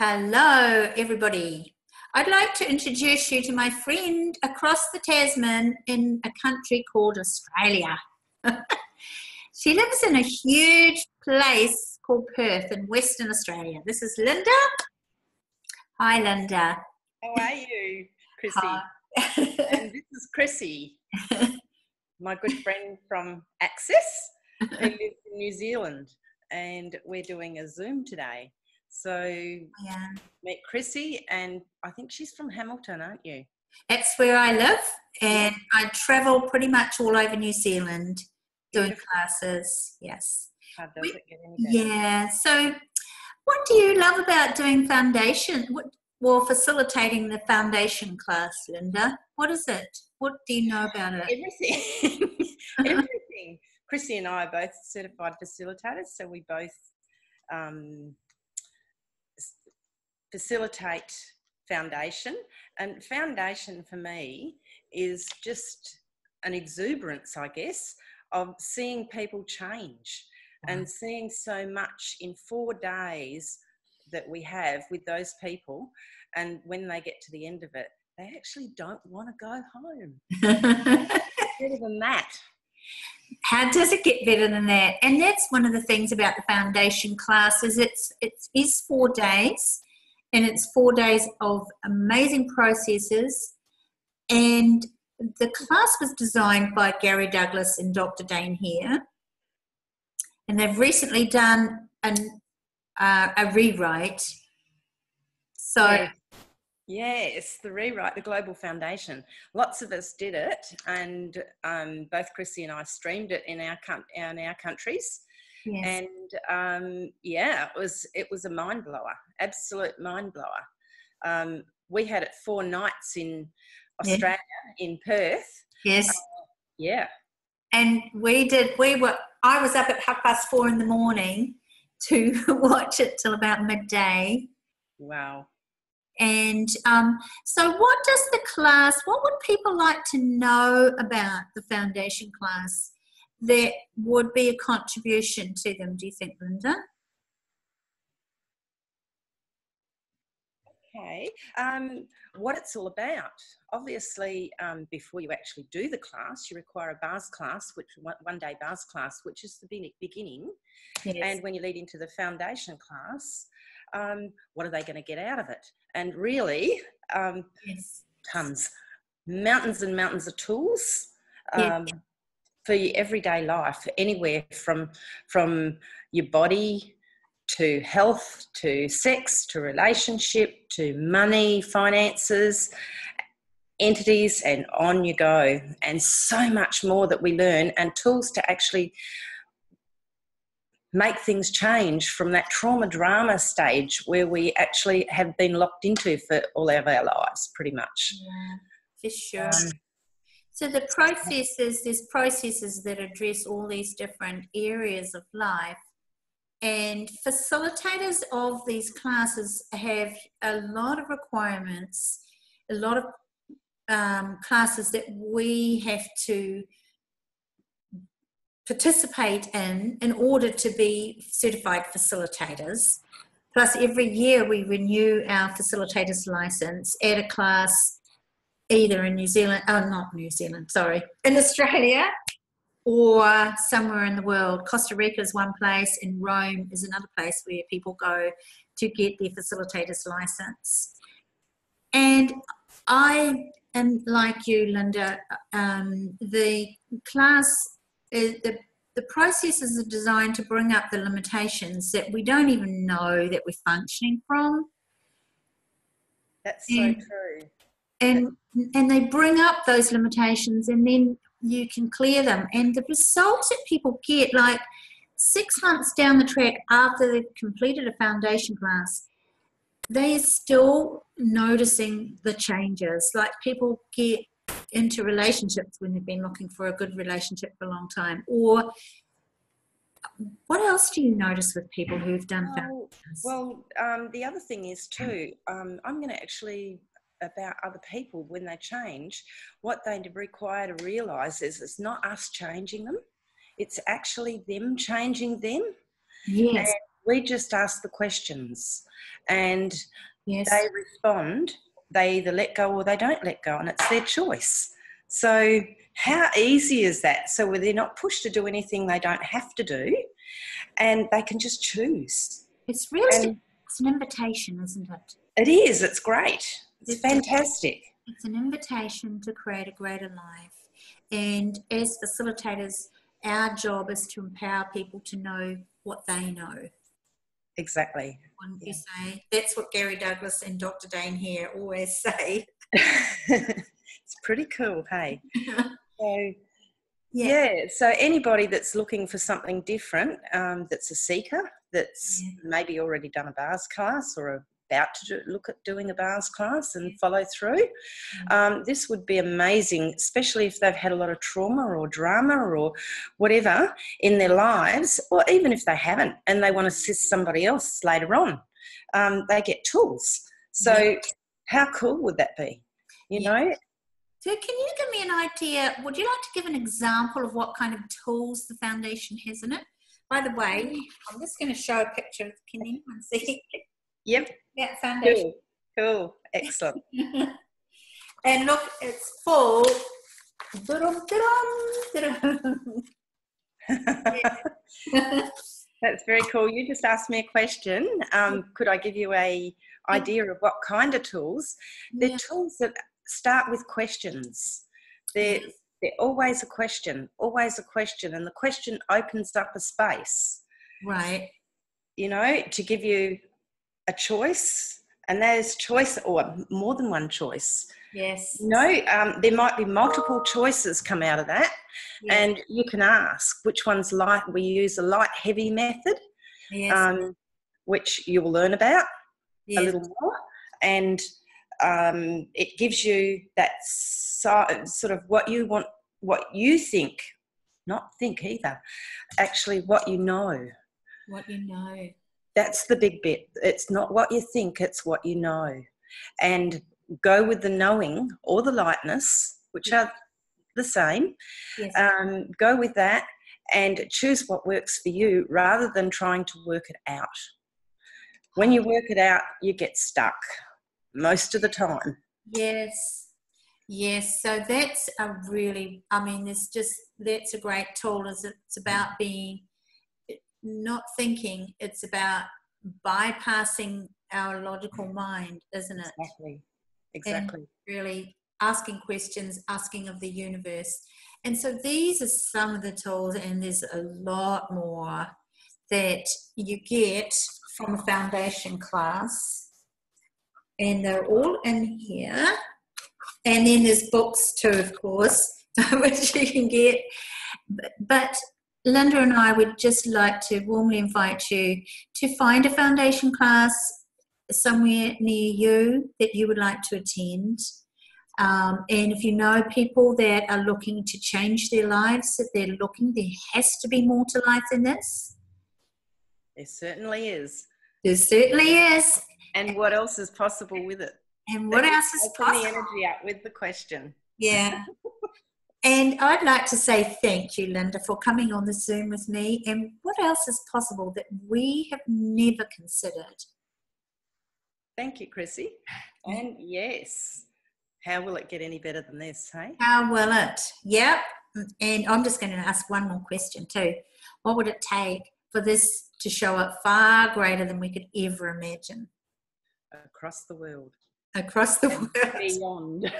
Hello, everybody. I'd like to introduce you to my friend across the Tasman in a country called Australia. She lives in a huge place called Perth in Western Australia. This is Linda. Hi, Linda. How are you, Chrissy? Hi. And this is Chrissy, my good friend from Access, who lives in New Zealand, and we're doing a Zoom today. So meet Chrissy, and I think she's from Hamilton, aren't you? That's where I live, and I travel pretty much all over New Zealand doing classes. Yes. How does it get any better? Yeah. So what do you love about doing foundation? Facilitating the foundation class, Linda? What is it? What do you know about it? Everything. Everything. Chrissy and I are both certified facilitators, so we both facilitate foundation. And foundation for me is just an exuberance, I guess, of seeing people change and seeing so much in 4 days that we have with those people. And when they get to the end of it, they actually don't want to go home. Better than that. How does it get better than that? And that's one of the things about the foundation class is it is 4 days, and it's 4 days of amazing processes. And the class was designed by Gary Douglas and Dr. Dane here, and they've recently done a rewrite. So yes, the rewrite, the Global Foundation. Lots of us did it, and both Chrissy and I streamed it in our countries. Yes. And it was a mind blower, absolute mind blower. We had it 4 nights in Australia, in Perth. Yes. And I was up at 4:30 in the morning to watch it till about midday. Wow. And so what would people like to know about the foundation class that would be a contribution to them, do you think, Linda? Okay. What it's all about. Obviously, before you actually do the class, you require a bars class, one-day bars class, which is the beginning. Yes. And when you lead into the foundation class, what are they going to get out of it? And really, tons, mountains and mountains of tools for your everyday life, anywhere from your body to health, to sex, to relationship, to money, finances, entities, and on you go. And so much more that we learn, and tools to actually make things change from that trauma drama stage where we actually have been locked into for all of our lives, pretty much. Yeah, for sure. So there's processes that address all these different areas of life, and facilitators of these classes have a lot of requirements, a lot of classes that we have to participate in order to be certified facilitators. Plus, every year we renew our facilitator's license at a class either in in Australia or somewhere in the world. Costa Rica is one place, and Rome is another place where people go to get their facilitator's license. And I am like you, Linda. The class the processes are designed to bring up the limitations that we don't even know that we're functioning from. That's so true. And they bring up those limitations, and then you can clear them. And the results that people get, like 6 months down the track after they've completed a foundation class, they're still noticing the changes. Like people get into relationships when they've been looking for a good relationship for a long time. Or what else do you notice with people who've done foundations? Well, the other thing is too, I'm going to actually, about other people when they change, what they require to realise is it's not us changing them, it's actually them changing them. Yes. And We just ask the questions, and Yes. they respond. They either let go or they don't let go, and it's their choice. So how easy is that? So they're not pushed to do anything they don't have to do, and they can just choose. It's really, it's an invitation, isn't it? It is. It's great. It's fantastic. It's an invitation to create a greater life. And as facilitators, our job is to empower people to know what they know. Exactly. Wouldn't you say? That's what Gary Douglas and Dr. Dane here always say. It's pretty cool, hey? So, yeah, so anybody that's looking for something different, that's a seeker, that's maybe already done a bars class or about to look at doing a bars class and follow through, this would be amazing, especially if they've had a lot of trauma or drama or whatever in their lives, or even if they haven't and they want to assist somebody else later on. They get tools. So how cool would that be? You know? So can you give me an idea, would you like to give an example of what kind of tools the foundation has in it? By the way, I'm just going to show a picture. Can anyone see? Yep. That foundation. Cool. Excellent. And look, it's full. That's very cool. You just asked me a question. Could I give you an idea of what kind of tools? They're tools that start with questions. They're always a question, and the question opens up a space. Right. You know, to give you a choice, and there's choice or more than one choice. Yes. You know, there might be multiple choices come out of that, and you can ask which one's light. We use a light heavy method, which you will learn about a little more, and it gives you that sort of what you want, what you think, not think either, actually what you know. What you know. That's the big bit. It's not what you think, it's what you know. And go with the knowing or the lightness, which are the same. Yes. Go with that and choose what works for you rather than trying to work it out. When you work it out, you get stuck most of the time. Yes. So that's a really, I mean, that's a great tool. It's about being, not thinking, it's about bypassing our logical mind, isn't it? Exactly. And really asking questions, asking of the universe. And so these are some of the tools, and there's a lot more that you get from a foundation class. And they're all in here. And then there's books too, of course, which you can get. But Linda and I would just like to warmly invite you to find a foundation class somewhere near you that you would like to attend. And if you know people that are looking to change their lives, that there has to be more to life than this. There certainly is. There certainly is. And what else is possible with it? And what else is possible? The energy up with the question. Yeah. And I'd like to say thank you, Linda, for coming on the Zoom with me. And what else is possible that we have never considered? Thank you, Chrissie. And yes, how will it get any better than this, hey? How will it? Yep. And I'm just going to ask one more question too. What would it take for this to show up far greater than we could ever imagine? Across the world. Across the world. Beyond.